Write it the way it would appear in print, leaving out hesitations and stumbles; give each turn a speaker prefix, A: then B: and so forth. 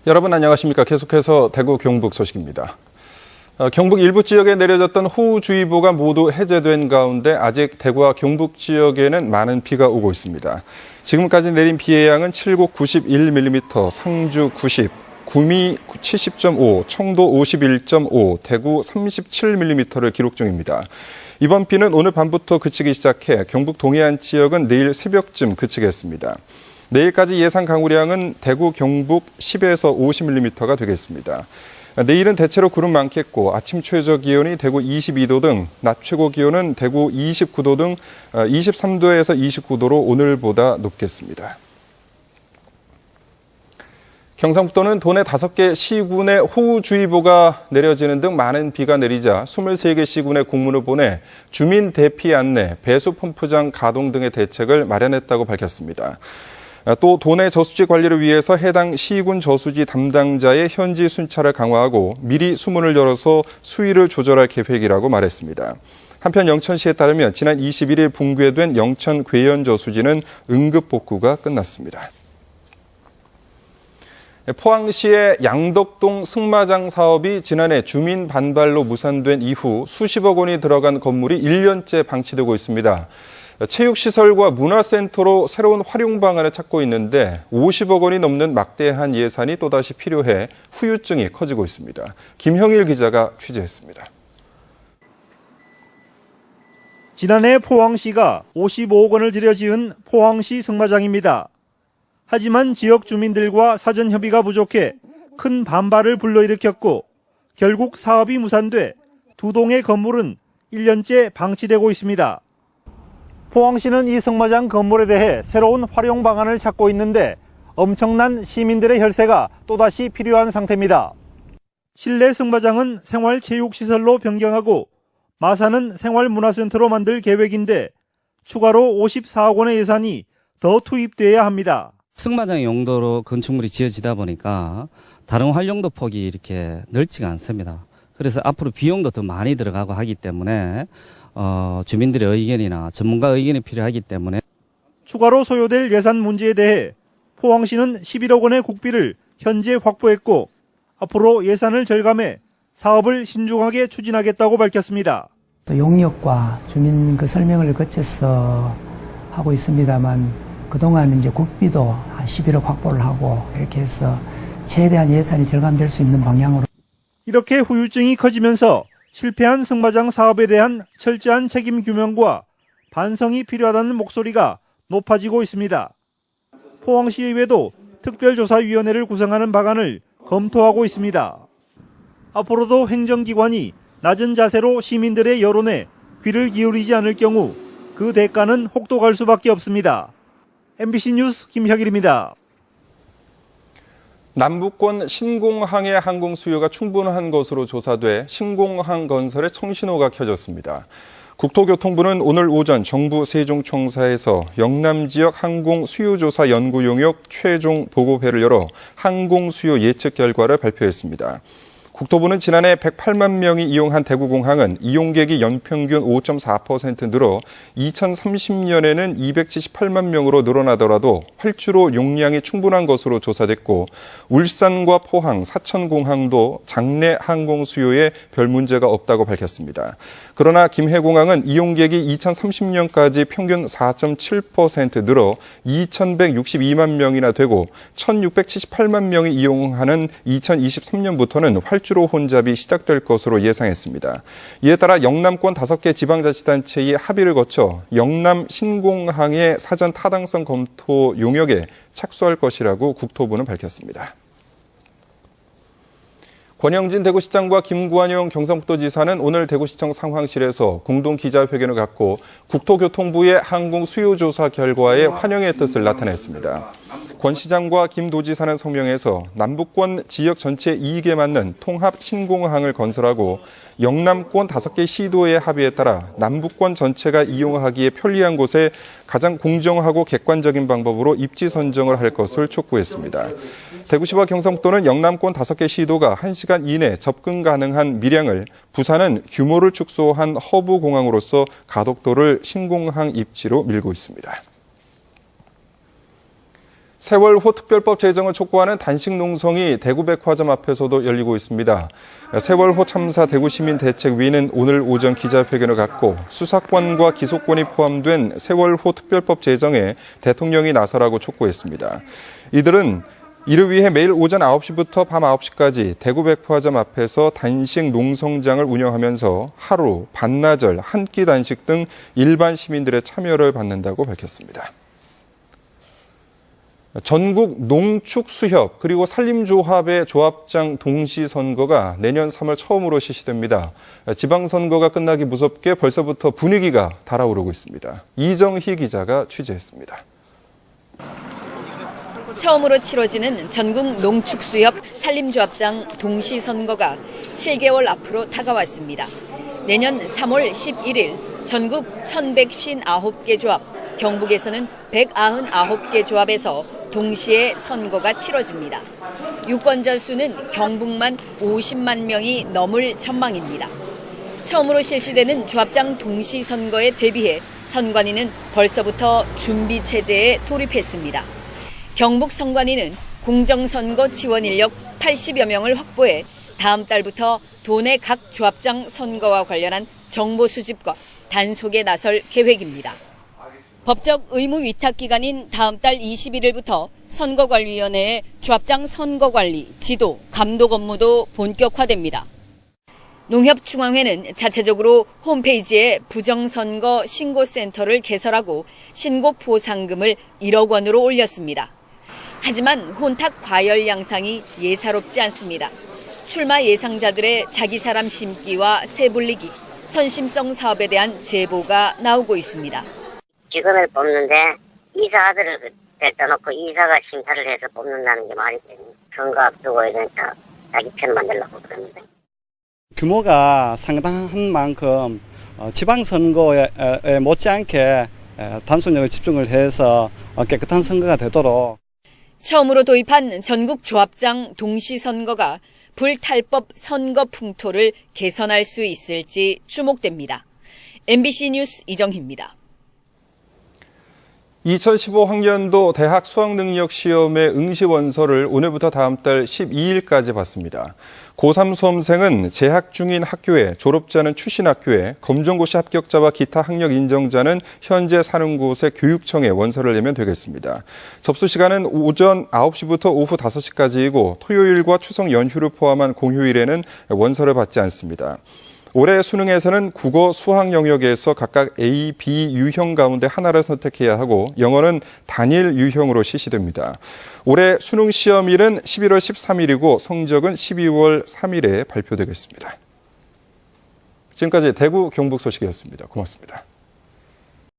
A: 여러분 안녕하십니까? 계속해서 대구 경북 소식입니다. 경북 일부 지역에 내려졌던 호우주의보가 모두 해제된 가운데 아직 대구와 경북 지역에는 많은 비가 오고 있습니다. 지금까지 내린 비의 양은 칠곡 91mm, 상주 90, 구미 70.5, 청도 51.5, 대구 37mm를 기록 중입니다. 이번 비는 오늘 밤부터 그치기 시작해 경북 동해안 지역은 내일 새벽쯤 그치겠습니다. 내일까지 예상 강우량은 대구, 경북 10에서 50mm가 되겠습니다. 내일은 대체로 구름 많겠고 아침 최저 기온이 대구 22도 등 낮 최고 기온은 대구 29도 등 23도에서 29도로 오늘보다 높겠습니다. 경상북도는 도내 5개 시군에 호우주의보가 내려지는 등 많은 비가 내리자 23개 시군에 공문을 보내 주민 대피 안내, 배수 펌프장 가동 등의 대책을 마련했다고 밝혔습니다. 또 도내 저수지 관리를 위해서 해당 시군 저수지 담당자의 현지 순찰을 강화하고 미리 수문을 열어서 수위를 조절할 계획이라고 말했습니다. 한편 영천시에 따르면 지난 21일 붕괴된 영천 괴연 저수지는 응급 복구가 끝났습니다. 포항시의 양덕동 승마장 사업이 지난해 주민 반발로 무산된 이후 수십억 원이 들어간 건물이 1년째 방치되고 있습니다. 체육시설과 문화센터로 새로운 활용 방안을 찾고 있는데 50억 원이 넘는 막대한 예산이 또다시 필요해 후유증이 커지고 있습니다. 김형일 기자가 취재했습니다.
B: 지난해 포항시가 55억 원을 들여 지은 포항시 승마장입니다. 하지만 지역 주민들과 사전 협의가 부족해 큰 반발을 불러일으켰고 결국 사업이 무산돼 두 동의 건물은 1년째 방치되고 있습니다. 포항시는 이 승마장 건물에 대해 새로운 활용 방안을 찾고 있는데 엄청난 시민들의 혈세가 또다시 필요한 상태입니다. 실내 승마장은 생활체육시설로 변경하고 마사는 생활문화센터로 만들 계획인데 추가로 54억 원의 예산이 더 투입돼야 합니다.
C: 승마장 용도로 건축물이 지어지다 보니까 다른 활용도 폭이 이렇게 넓지가 않습니다. 그래서 앞으로 비용도 더 많이 들어가고 하기 때문에 주민들의 의견이나 전문가 의견이 필요하기 때문에
B: 추가로 소요될 예산 문제에 대해 포항시는 11억 원의 국비를 현재 확보했고 앞으로 예산을 절감해 사업을 신중하게 추진하겠다고 밝혔습니다.
D: 또 용역과 주민 설명을 거쳐서 하고 있습니다만 그동안 이제 국비도 한 11억 확보를 하고 이렇게 해서 최대한 예산이 절감될 수 있는 방향으로.
B: 이렇게 후유증이 커지면서 실패한 승마장 사업에 대한 철저한 책임 규명과 반성이 필요하다는 목소리가 높아지고 있습니다. 포항시의회도 특별조사위원회를 구성하는 방안을 검토하고 있습니다. 앞으로도 행정기관이 낮은 자세로 시민들의 여론에 귀를 기울이지 않을 경우 그 대가는 혹독할 수밖에 없습니다. MBC 뉴스 김혁일입니다.
A: 남북권 신공항의 항공 수요가 충분한 것으로 조사돼 신공항 건설에 청신호가 켜졌습니다. 국토교통부는 오늘 오전 정부 세종청사에서 영남 지역 항공 수요 조사 연구 용역 최종 보고회를 열어 항공 수요 예측 결과를 발표했습니다. 국토부는 지난해 108만 명이 이용한 대구공항은 이용객이 연평균 5.4% 늘어 2030년에는 278만 명으로 늘어나더라도 활주로 용량이 충분한 것으로 조사됐고 울산과 포항, 사천공항도 장내 항공 수요에 별 문제가 없다고 밝혔습니다. 그러나 김해공항은 이용객이 2030년까지 평균 4.7% 늘어 2,162만 명이나 되고 1,678만 명이 이용하는 2023년부터는 활주로 혼잡이 시작될 것으로 예상했습니다. 이에 따라 영남권 5개 지방자치단체의 합의를 거쳐 영남 신공항의 사전 타당성 검토 용역에 착수할 것이라고 국토부는 밝혔습니다. 권영진 대구시장과 김관영 경상북도지사는 오늘 대구시청 상황실에서 공동 기자회견을 갖고 국토교통부의 항공 수요조사 결과에 환영의 뜻을 나타냈습니다. 권 시장과 김 도지사는 성명에서 남북권 지역 전체 이익에 맞는 통합 신공항을 건설하고 영남권 5개 시도의 합의에 따라 남북권 전체가 이용하기에 편리한 곳에 가장 공정하고 객관적인 방법으로 입지 선정을 할 것을 촉구했습니다. 대구시와 경상북도는 영남권 5개 시도가 1시간 이내 접근 가능한 밀양을, 부산은 규모를 축소한 허브 공항으로서 가덕도를 신공항 입지로 밀고 있습니다. 세월호 특별법 제정을 촉구하는 단식 농성이 대구백화점 앞에서도 열리고 있습니다. 세월호 참사 대구시민대책위는 오늘 오전 기자회견을 갖고 수사권과 기소권이 포함된 세월호 특별법 제정에 대통령이 나서라고 촉구했습니다. 이들은 이를 위해 매일 오전 9시부터 밤 9시까지 대구백화점 앞에서 단식 농성장을 운영하면서 하루, 반나절, 한 끼 단식 등 일반 시민들의 참여를 받는다고 밝혔습니다. 전국 농축수협 그리고 산림조합의 조합장 동시선거가 내년 3월 처음으로 실시됩니다. 지방선거가 끝나기 무섭게 벌써부터 분위기가 달아오르고 있습니다. 이정희 기자가 취재했습니다.
E: 처음으로 치러지는 전국 농축수협 산림조합장 동시선거가 7개월 앞으로 다가왔습니다. 내년 3월 11일 전국 1159개 조합, 경북에서는 199개 조합에서 동시에 선거가 치러집니다. 유권자 수는 경북만 50만 명이 넘을 전망입니다. 처음으로 실시되는 조합장 동시선거에 대비해 선관위는 벌써부터 준비 체제에 돌입했습니다. 경북 선관위는 공정선거 지원 인력 80여 명을 확보해 다음 달부터 도내 각 조합장 선거와 관련한 정보 수집과 단속에 나설 계획입니다. 법적 의무 위탁 기간인 다음 달 21일부터 선거관리위원회의 조합장 선거관리, 지도, 감독 업무도 본격화됩니다. 농협중앙회는 자체적으로 홈페이지에 부정선거 신고센터를 개설하고 신고 보상금을 1억 원으로 올렸습니다. 하지만 혼탁 과열 양상이 예사롭지 않습니다. 출마 예상자들의 자기 사람 심기와 세불리기, 선심성 사업에 대한 제보가 나오고 있습니다.
F: 직원을 뽑는데 이사 아들을 데려다 놓고 이사가 심사를 해서 뽑는다는 게 말이 되니 선거 앞두고 이러니까 자기 편 만들려고 그럽니다.
G: 규모가 상당한 만큼 지방선거에 못지않게 단속력을 집중을 해서 깨끗한 선거가 되도록
E: 처음으로 도입한 전국 조합장 동시선거가 불탈법 선거 풍토를 개선할 수 있을지 주목됩니다. MBC 뉴스 이정희입니다.
A: 2015 학년도 대학 수학능력시험의 응시원서를 오늘부터 다음 달 12일까지 받습니다. 고3 수험생은 재학 중인 학교에, 졸업자는 출신 학교에, 검정고시 합격자와 기타 학력 인정자는 현재 사는 곳의 교육청에 원서를 내면 되겠습니다. 접수 시간은 오전 9시부터 오후 5시까지이고 토요일과 추석 연휴를 포함한 공휴일에는 원서를 받지 않습니다. 올해 수능에서는 국어, 수학 영역에서 각각 A, B 유형 가운데 하나를 선택해야 하고 영어는 단일 유형으로 실시됩니다. 올해 수능 시험일은 11월 13일이고 성적은 12월 3일에 발표되겠습니다. 지금까지 대구 경북 소식이었습니다. 고맙습니다.